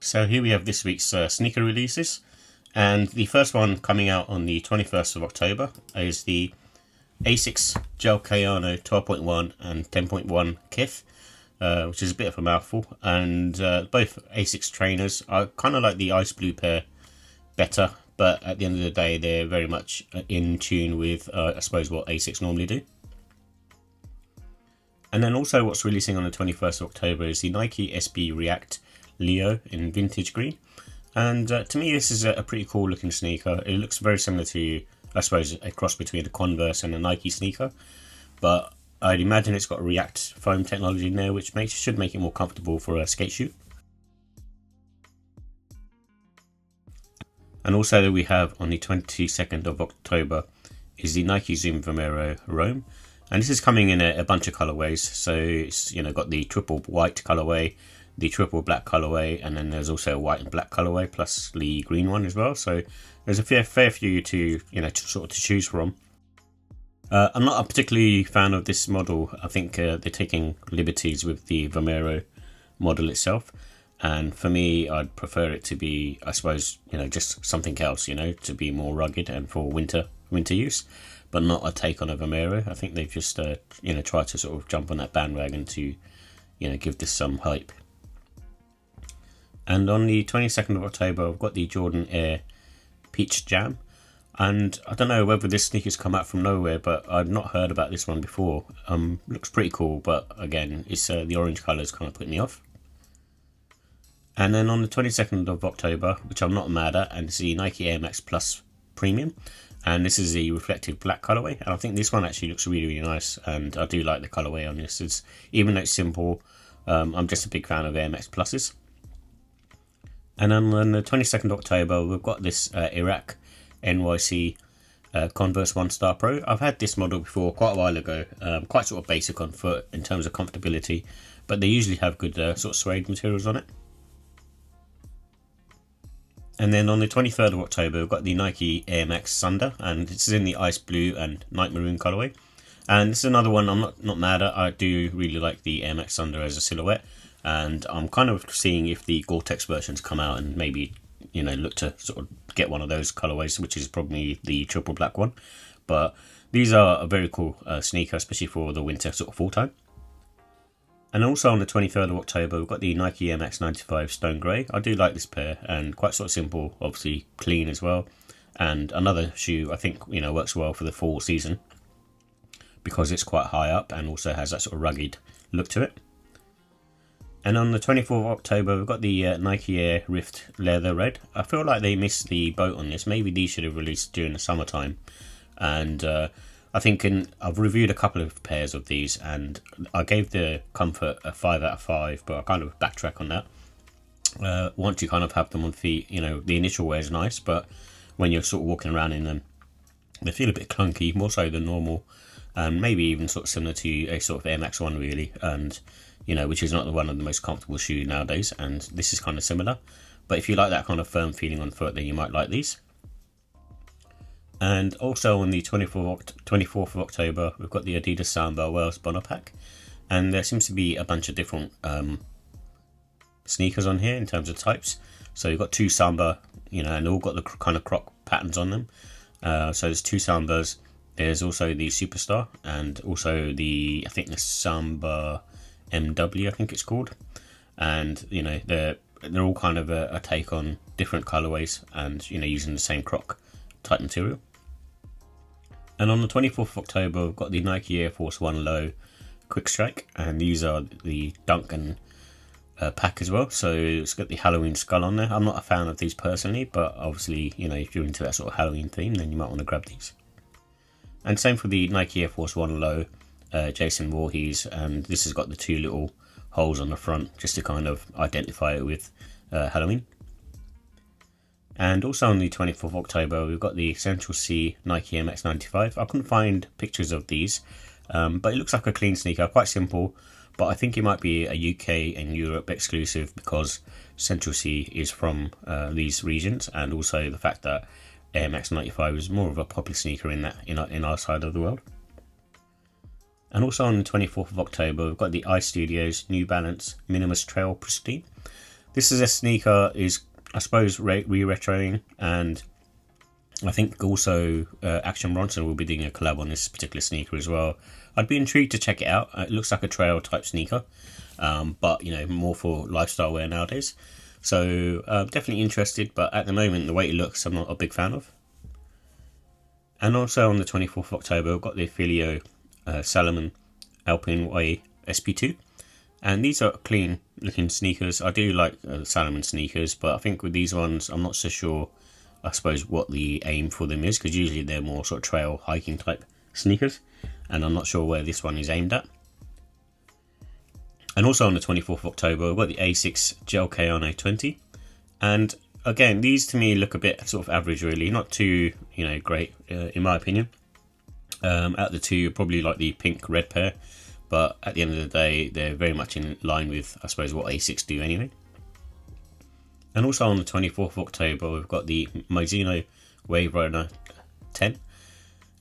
So here we have this week's sneaker releases, and the first one coming out on the 21st of October is the Asics Gel-Kayano 12.1 and 10.1 kith, which is a bit of a mouthful, and both Asics trainers. I kind of like the ice blue pair better, but at the end of the day they're very much in tune with I suppose what Asics normally do. And then also what's releasing on the 21st of October is the Nike SB React Leo in vintage green, and to me this is a pretty cool looking sneaker. It looks very similar to, I suppose, a cross between a Converse and a Nike sneaker, but I'd imagine it's got React foam technology in there, which should make it more comfortable for a skate shoe. And also we have on the 22nd of October is the Nike Zoom Vomero Rome, and this is coming in a bunch of colorways. So it's got the triple white colorway, the triple black colorway, and then there's also a white and black colorway plus the green one as well. So there's a fair few to to choose from. I'm not a particularly fan of this model. I think they're taking liberties with the Vomero model itself, and for me I'd prefer it to be, I suppose, just something else, to be more rugged and for winter use, but not a take on a Vomero. I think they've just tried to sort of jump on that bandwagon to give this some hype. And on the 22nd of October I've got the Jordan Air Peach Jam, and I don't know whether this sneaker's come out from nowhere, but I've not heard about this one before. Looks pretty cool, but again, it's the orange colours kind of put me off. And then on the 22nd of October, which I'm not mad at, and it's the Nike AMX Plus Premium, and this is the reflective black colorway, and I think this one actually looks really nice, and I do like the colorway on this. Even though it's simple, I'm just a big fan of AMX Pluses. And then on the 22nd of October we've got this Iraq NYC Converse One Star Pro. I've had this model before quite a while ago, quite sort of basic on foot in terms of comfortability, but they usually have good sort of suede materials on it. And then on the 23rd of October we've got the Nike AMX Sunder, and this is in the ice blue and night maroon colorway, and this is another one I'm not mad at. I do really like the AMX Sunder as a silhouette, and I'm kind of seeing if the Gore-Tex versions come out and maybe look to sort of get one of those colorways, which is probably the triple black one. But these are a very cool sneaker, especially for the winter sort of fall time. And also on the 23rd of October we've got the Nike MX 95 Stone Grey. I do like this pair, and quite sort of simple, obviously clean as well, and another shoe I think works well for the fall season because it's quite high up and also has that sort of rugged look to it. And on the 24th of October we've got the Nike Air Rift Leather Red. I feel like they missed the boat on this. Maybe these should have released during the summertime, and I think I've reviewed a couple of pairs of these, and I gave the comfort a 5 out of 5, but I kind of backtrack on that. Once you kind of have them on feet, the initial wear is nice, but when you're sort of walking around in them, they feel a bit clunky, more so than normal, and maybe even sort of similar to a sort of Air Max 1 really, and which is not one of the most comfortable shoes nowadays, and this is kind of similar. But if you like that kind of firm feeling on foot, then you might like these. And also on the 24th of October we've got the Adidas Samba Wales Bono pack, and there seems to be a bunch of different sneakers on here in terms of types. So you've got two Samba, and they've all got the kind of croc patterns on them. So there's two Sambas. There's also the Superstar, and also I think the Samba MW, I think it's called, and they're all kind of a take on different colorways, and using the same croc type material. And on the 24th of October we've got the Nike Air Force 1 Low Quick Strike, and these are the Duncan pack as well. So it's got the Halloween skull on there. I'm not a fan of these personally, but obviously if you're into that sort of Halloween theme, then you might want to grab these. And same for the Nike Air Force 1 Low Jason Voorhees, and this has got the two little holes on the front just to kind of identify it with Halloween. And also on the 24th of October we've got the Central C Nike MX 95. I couldn't find pictures of these, but it looks like a clean sneaker, quite simple, but I think it might be a UK and Europe exclusive because Central C is from these regions, and also the fact that MX 95 is more of a popular sneaker in our side of the world. And also on the 24th of October we've got the iStudios New Balance Minimus Trail Pristine. This is a sneaker is, I suppose, re-retroing, and I think also Action Bronson will be doing a collab on this particular sneaker as well. I'd be intrigued to check it out. It looks like a trail type sneaker, but you know, more for lifestyle wear nowadays. So definitely interested, but at the moment the way it looks, I'm not a big fan of. And also on the 24th of October, I've got the Filo Salamon Way SP2, and these are clean looking sneakers. I do like Salomon sneakers, but I think with these ones, I'm not so sure, I suppose, what the aim for them is, because usually they're more sort of trail hiking type sneakers, and I'm not sure where this one is aimed at. And also on the 24th of October, I've got the Asics Gel-Kayano 20, and again, these to me look a bit sort of average, really, not too, you know, great in my opinion. Out of the two, you probably like the pink red pair, but at the end of the day, they're very much in line with, I suppose, what Asics do anyway. And also on the 24th of October, we've got the Moo Wave Racer 10,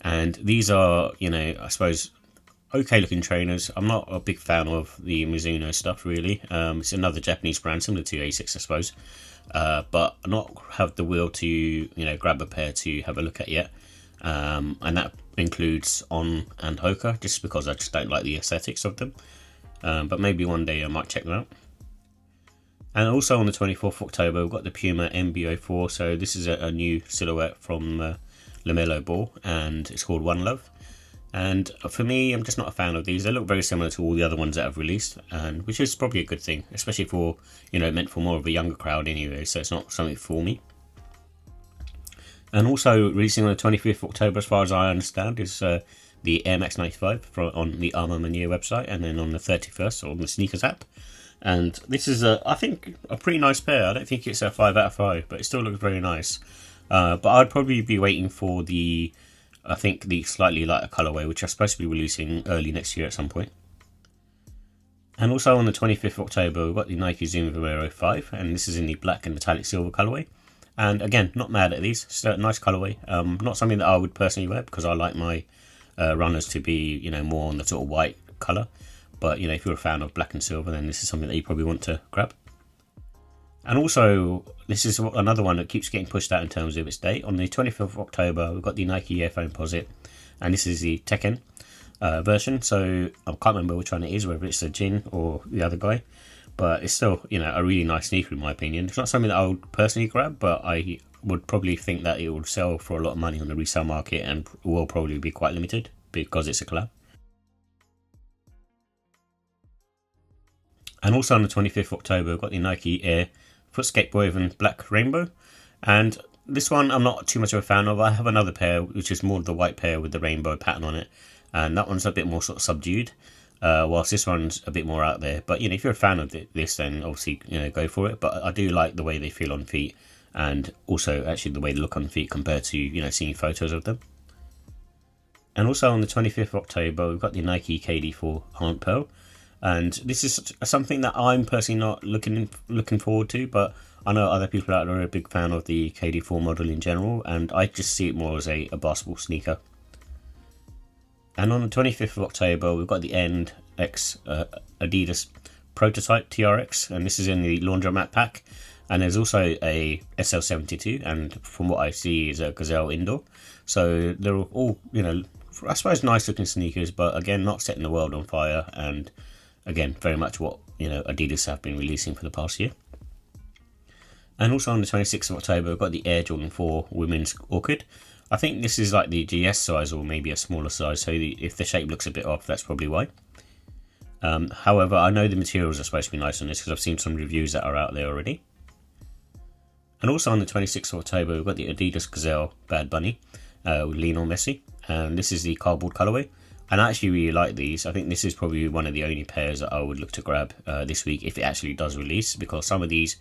and these are, you know, I suppose, okay looking trainers. I'm not a big fan of the Mizuno stuff, really. It's another Japanese brand similar to Asics, I suppose, but not have the will to, you know, grab a pair to have a look at yet, and that includes On and Hoka, just because I just don't like the aesthetics of them, but maybe one day I might check them out. And also on the 24th of October, we've got the Puma MB04. So this is a new silhouette from LaMelo Ball, and it's called One Love. And for me, I'm just not a fan of these. They look very similar to all the other ones that I've released, and which is probably a good thing, especially for, you know, meant for more of a younger crowd anyway, so it's not something for me. And also releasing on the 25th of October, as far as I understand, is the AMX 95 on the maniere website, and then on the 31st on the sneakers app. And this is, I think, a pretty nice pair. I don't think it's a 5 out of 5, but it still looks very nice. But I'd probably be waiting for the, I think, the slightly lighter colourway, which I'm supposed to be releasing early next year at some point. And also on the 25th of October, we've got the Nike Zoom Vomero 5, and this is in the black and metallic silver colourway. And again, not mad at these. It's a nice colourway. Not something that I would personally wear, because I like my runners to be, you know, more on the sort of white colour. But, you know, if you're a fan of black and silver, then this is something that you probably want to grab. And also, this is another one that keeps getting pushed out in terms of its date. On the 25th of October, we've got the Nike Air foamposite, and this is the tekken version. So I can't remember which one it is, whether it's a Jin or the other guy. But it's still, you know, a really nice sneaker in my opinion. It's not something that I would personally grab, but I would probably think that it will sell for a lot of money on the resale market, and will probably be quite limited because it's a collab. And also on the 25th of October, we've got the Nike Air Footskate woven black rainbow. And this one I'm not too much of a fan of. I have another pair, which is more of the white pair with the rainbow pattern on it. And that one's a bit more sort of subdued, whilst this one's a bit more out there. But, you know, if you're a fan of this, then obviously, you know, go for it. But I do like the way they feel on feet, and also actually the way they look on feet compared to, you know, seeing photos of them. And also on the 25th of October, we've got the Nike KD4 AR Pearl. And this is something that I'm personally not looking forward to, but I know other people out there are a big fan of the KD4 model in general, and I just see it more as a basketball sneaker. And on the 25th of October, we've got the AMX Adidas Prototype TRX, and this is in the laundromat pack. And there's also a SL72, and from what I see is a Gazelle indoor. So they're all, you know, I suppose nice looking sneakers, but again, not setting the world on fire, and again, very much what, you know, Adidas have been releasing for the past year. And also on the 26th of October, we've got the Air Jordan 4 Women's Orchid. I think this is like the GS size, or maybe a smaller size, so if the shape looks a bit off, that's probably why. However, I know the materials are supposed to be nice on this, because I've seen some reviews that are out there already. And also on the 26th of October, we've got the Adidas Gazelle Bad Bunny with Lionel Messi. And this is the cardboard colourway. And I actually really like these. I think this is probably one of the only pairs that I would look to grab this week, if it actually does release, because some of these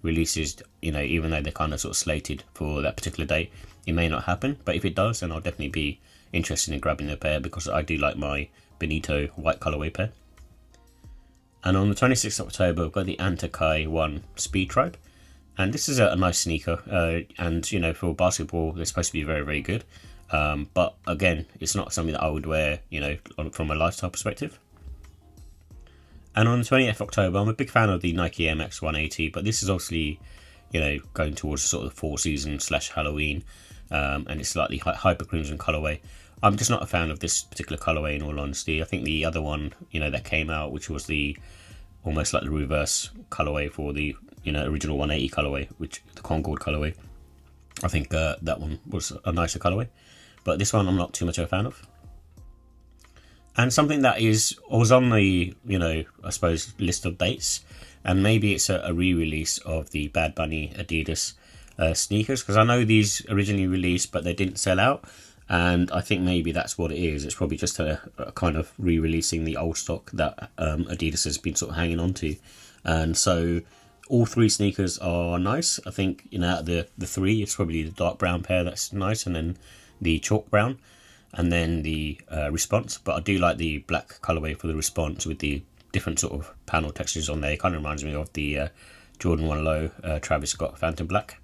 releases, you know, even though they're kind of sort of slated for that particular date, it may not happen. But if it does, then I'll definitely be interested in grabbing the pair, because I do like my Benito white colourway pair. And on the 26th of October, we've got the Antakai 1 Speed Tribe. And this is a nice sneaker, and, you know, for basketball, they're supposed to be very, very good. But again, it's not something that I would wear, you know, from a lifestyle perspective. And on the 20th October, I'm a big fan of the Nike AMX 180, but this is obviously, going towards sort of the fall season / Halloween, and it's slightly hyper crimson colorway. I'm just not a fan of this particular colorway, in all honesty. I think the other one, that came out, which was the almost like the reverse colorway for the original 180 colorway, which the Concord colorway, I think that one was a nicer colorway, but this one I'm not too much of a fan of. And something that was on the I suppose list of dates, and maybe it's a re-release of the Bad Bunny Adidas sneakers, because I know these originally released but they didn't sell out, and I think maybe that's what it is. It's probably just a kind of re-releasing the old stock that Adidas has been sort of hanging on to. And so all three sneakers are nice. I think out of the three, it's probably the dark brown pair that's nice, and then the chalk brown, and then the Response. But I do like the black colorway for the Response with the different sort of panel textures on there. It kind of reminds me of the Jordan 1 Low Travis Scott Phantom Black.